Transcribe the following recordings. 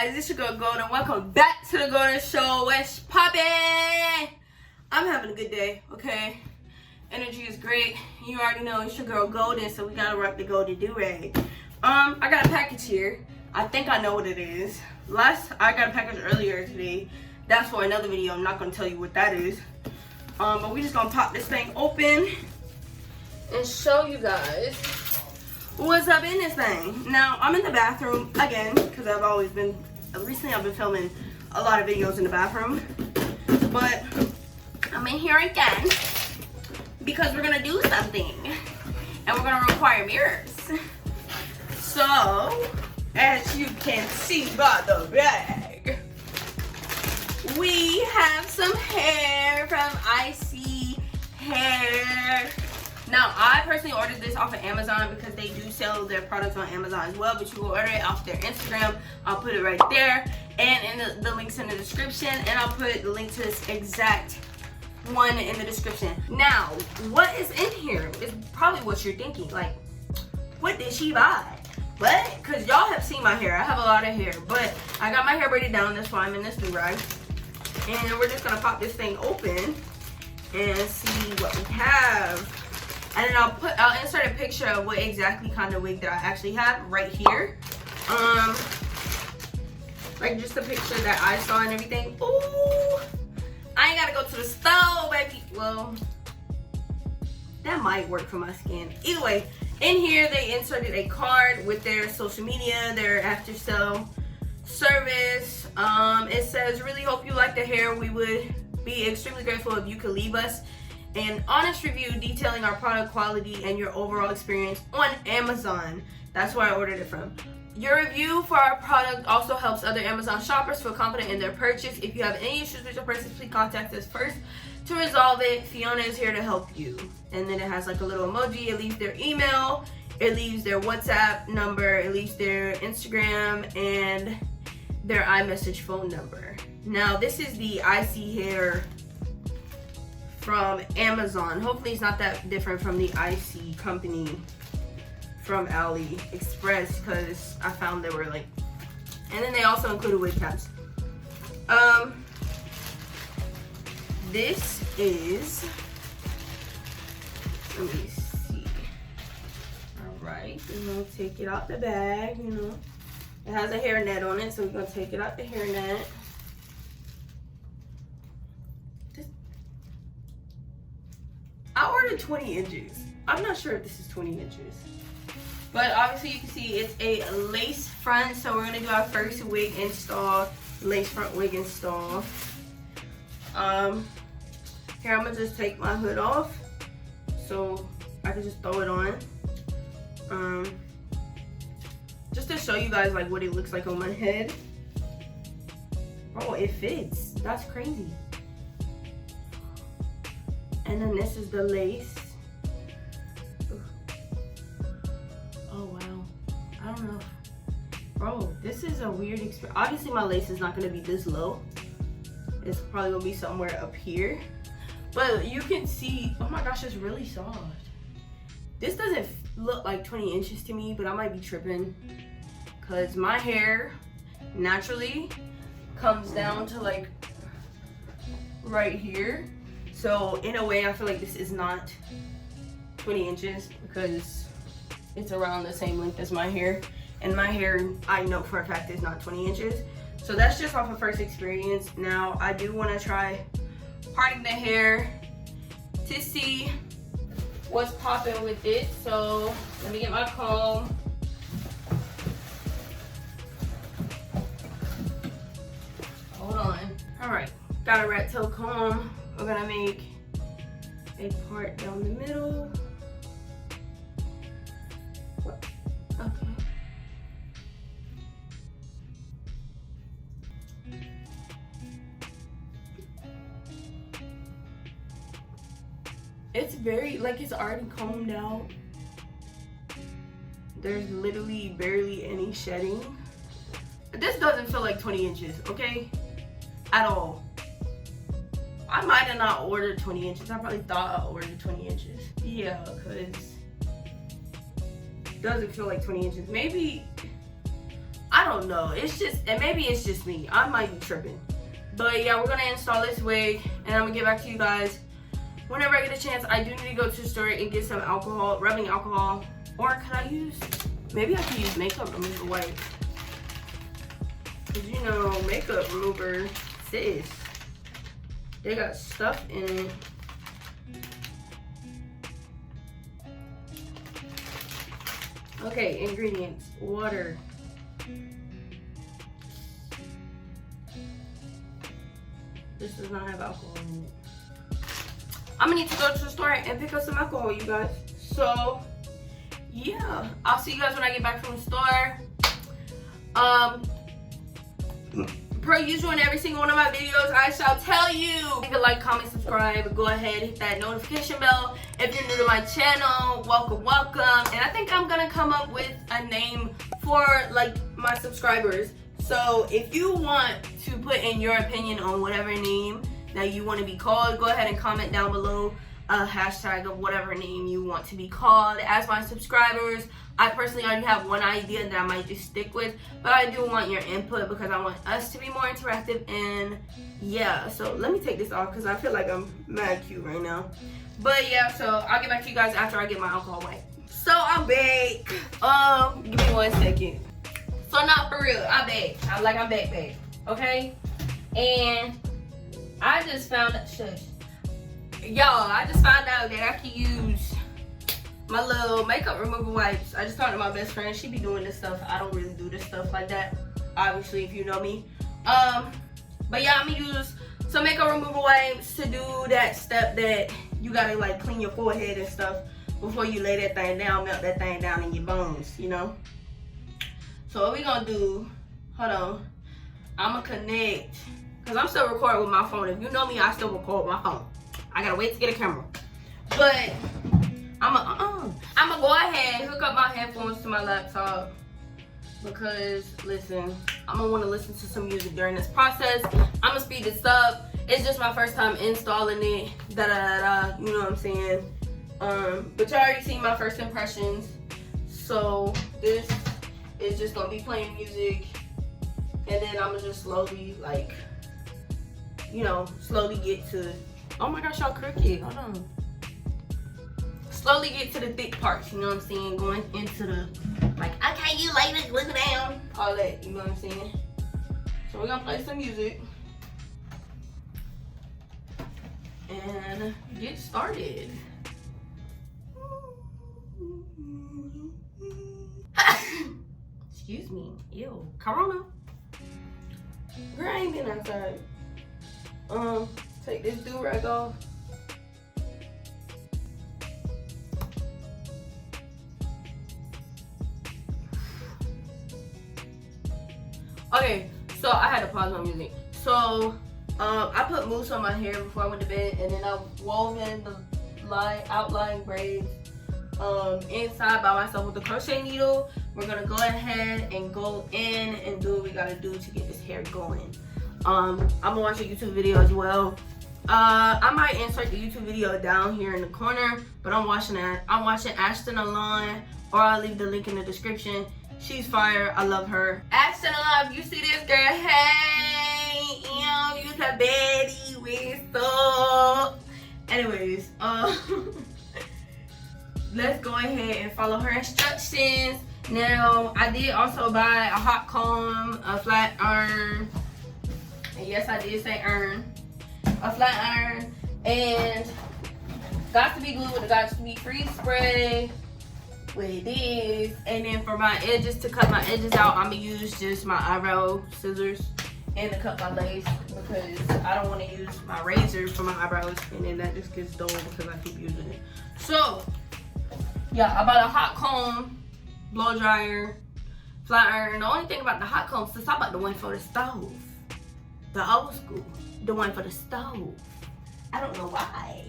guys, it's your girl Golden. Welcome back to the Golden Show. What's poppin'? I'm having a good day, okay? Energy is great. You already know it's your girl Golden, so we gotta rock the golden do-rag. I got a package here. I think I know what it is. I got a package earlier today. That's for another video. I'm not gonna tell you what that is. But we just gonna pop this thing open and show you guys what's up in this thing. Now, I'm in the bathroom again, because recently I've been filming a lot of videos in the bathroom. But I'm in here again because we're gonna do something. And we're gonna require mirrors. So, as you can see by the bag, we have some hair from ISEE Hair. Now, I personally ordered this off of Amazon because they do sell their products on Amazon as well, but you can order it off their Instagram. I'll put it right there, and in the links in the description, and I'll put the link to this exact one in the description. Now, what is in here is probably what you're thinking, like, what did she buy? But, because y'all have seen my hair, I have a lot of hair, but I got my hair braided down, that's why I'm in this do rag. And we're just gonna pop this thing open and see what we have. And then I'll insert a picture of what exactly kind of wig that I actually have right here. Like just a picture that I saw and everything. Ooh, I ain't gotta go to the stove, baby. Well, that might work for my skin. Either way, in here they inserted a card with their social media, their after sale service. It says, really hope you like the hair. We would be extremely grateful if you could leave us an honest review detailing our product quality and your overall experience on Amazon. That's where I ordered it from. Your review for our product also helps other Amazon shoppers feel confident in their purchase. If you have any issues with your purchase, please contact us first to resolve it. Fiona is here to help you. And then it has like a little emoji. It leaves their email, it leaves their WhatsApp number, it leaves their Instagram, and their iMessage phone number. Now, this is the ISEE Hair from Amazon. Hopefully it's not that different from the ISEE company from AliExpress, because I found they were like, and then they also included wig caps. This is, let me see. All right, we're gonna take it out the bag, you know. It has a hair net on it, so we're gonna take it out the hair net. I ordered 20 inches. I'm not sure if this is 20 inches. But obviously you can see it's a lace front. So we're gonna do our first wig install, lace front wig install. Here I'm gonna just take my hood off so I can just throw it on. Just to show you guys like what it looks like on my head. Oh, it fits. That's crazy. And then this is the lace. Oh wow, I don't know. Bro, this is a weird experience. Obviously my lace is not gonna be this low. It's probably gonna be somewhere up here. But you can see, oh my gosh, it's really soft. This doesn't look like 20 inches to me, but I might be tripping. Cause my hair naturally comes down to like right here. So in a way, I feel like this is not 20 inches because it's around the same length as my hair. And my hair, I know for a fact, is not 20 inches. So that's just off of first experience. Now, I do want to try parting the hair to see what's popping with it. So let me get my comb. Hold on. All right, got a rat tail comb. We're gonna make a part down the middle. Okay. It's very, like, it's already combed out. There's literally barely any shedding. This doesn't feel like 20 inches, okay? At all. I might have not ordered 20 inches. I probably thought I ordered 20 inches. Yeah, because it doesn't feel like 20 inches. Maybe, I don't know. It's just, and maybe it's just me. I might be tripping. But yeah, we're gonna install this wig, and I'm gonna get back to you guys whenever I get a chance. I do need to go to the store and get some alcohol, rubbing alcohol. Or could I use, maybe I could use makeup remover wipes. Cause you know, makeup remover, sis, they got stuff in it. Okay, ingredients, water. This does not have alcohol in it. I'm gonna need to go to the store and pick up some alcohol, you guys. So, yeah, I'll see you guys when I get back from the store. Per usual in every single one of my videos, I shall tell you, leave a like, comment, subscribe, go ahead, hit that notification bell. If you're new to my channel, welcome, welcome. And I think I'm gonna come up with a name for like my subscribers. So if you want to put in your opinion on whatever name that you want to be called, go ahead and comment down below a hashtag of whatever name you want to be called as my subscribers. I personally already have one idea that I might just stick with, but I do want your input because I want us to be more interactive. And yeah, so let me take this off because I feel like I'm mad cute right now. But yeah, so I'll get back to you guys after I get my alcohol wipe. So I'm back. Give me 1 second. So not for real, I'm back. I'm back, okay? And I just found out, y'all, I just found out that I can use my little makeup remover wipes. I just talked to my best friend. She be doing this stuff. I don't really do this stuff like that, obviously, if you know me. But yeah, I'm gonna use some makeup remover wipes to do that step that you gotta like clean your forehead and stuff before you lay that thing down, melt that thing down in your bones, you know? So what we gonna do, hold on, I'm gonna connect, cause I'm still recording with my phone. If you know me, I still record with my phone. I gotta wait to get a camera. But I'm gonna go ahead and hook up my headphones to my laptop because, listen, I'm gonna wanna listen to some music during this process. I'm gonna speed this up. It's just my first time installing it, you know what I'm saying? But y'all already seen my first impressions. So this is just gonna be playing music, and then I'm gonna just slowly, like, you know, slowly get to, oh my gosh, y'all crooked, hold on. Slowly get to the thick parts, you know what I'm saying? Going into the, like, okay, you ladies, look down, all that, you know what I'm saying? So we're gonna play some music and get started. Excuse me, ew, Corona. Girl, I ain't been outside. Take this do-rag off. Okay, so I had to pause my music. So, I put mousse on my hair before I went to bed, and then I wove in the outline braids inside by myself with the crochet needle. We're gonna go ahead and go in and do what we gotta do to get this hair going. I'm gonna watch a YouTube video as well. I might insert the YouTube video down here in the corner, but I'm watching Ashton Alon, or I'll leave the link in the description. She's fire, I love her. Ashton Alon, if you see this girl, hey, you's a baddie, whistle. Anyways, let's go ahead and follow her instructions. Now, I did also buy a hot comb, a flat iron, and yes, I did say iron, a flat iron, and got to be glue with the got to be free spray with this. And then for my edges, to cut my edges out, I'm gonna use just my eyebrow scissors and to cut my lace because I don't want to use my razor for my eyebrows, and then that just gets dull because I keep using it. So yeah, I bought a hot comb, blow dryer, flat iron. The only thing about the hot comb, since I bought the one for the stove, the old school, the one for the stove. I don't know why.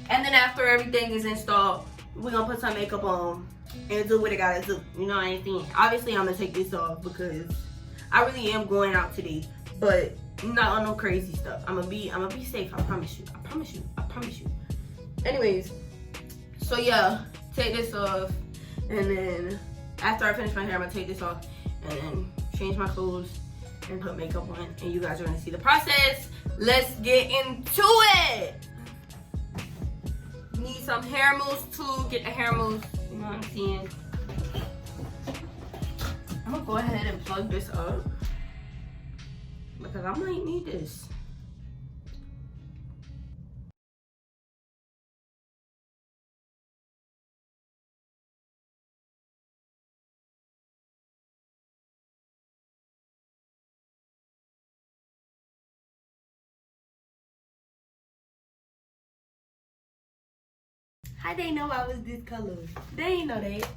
And then after everything is installed, we're gonna put some makeup on and do what I gotta do. You know what I'm saying? Obviously, I'm gonna take this off because I really am going out today, but not on no crazy stuff. I'm gonna be safe. I promise you. I promise you. I promise you. Anyways, so yeah, take this off, and then after I finish my hair, I'm gonna take this off and then change my clothes and put makeup on, and you guys are gonna see the process. Let's get into it. Need some hair mousse too. Get the hair mousse. You know what I'm saying? I'm gonna go ahead and plug this up because I might need this. How they know I was this color? They ain't know that.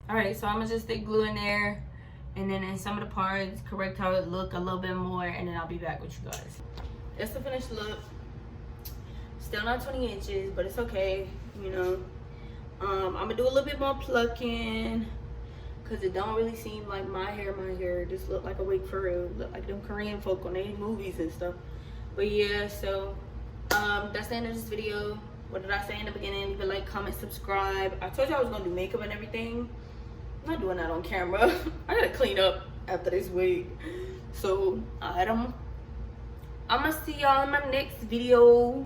All right, so I'm gonna just stick glue in there, and then in some of the parts, correct how it look a little bit more, and then I'll be back with you guys. That's the finished look. Still not 20 inches, but it's okay, you know. I'm gonna do a little bit more plucking, cause it don't really seem like my hair just look like a wig for real. Look like them Korean folk on their movies and stuff. But yeah, so that's the end of this video. What did I say in the beginning? Leave a like, comment, subscribe. I told you I was gonna do makeup and everything. I'm not doing that on camera. I gotta clean up after this wig. So I'm gonna see y'all in my next video.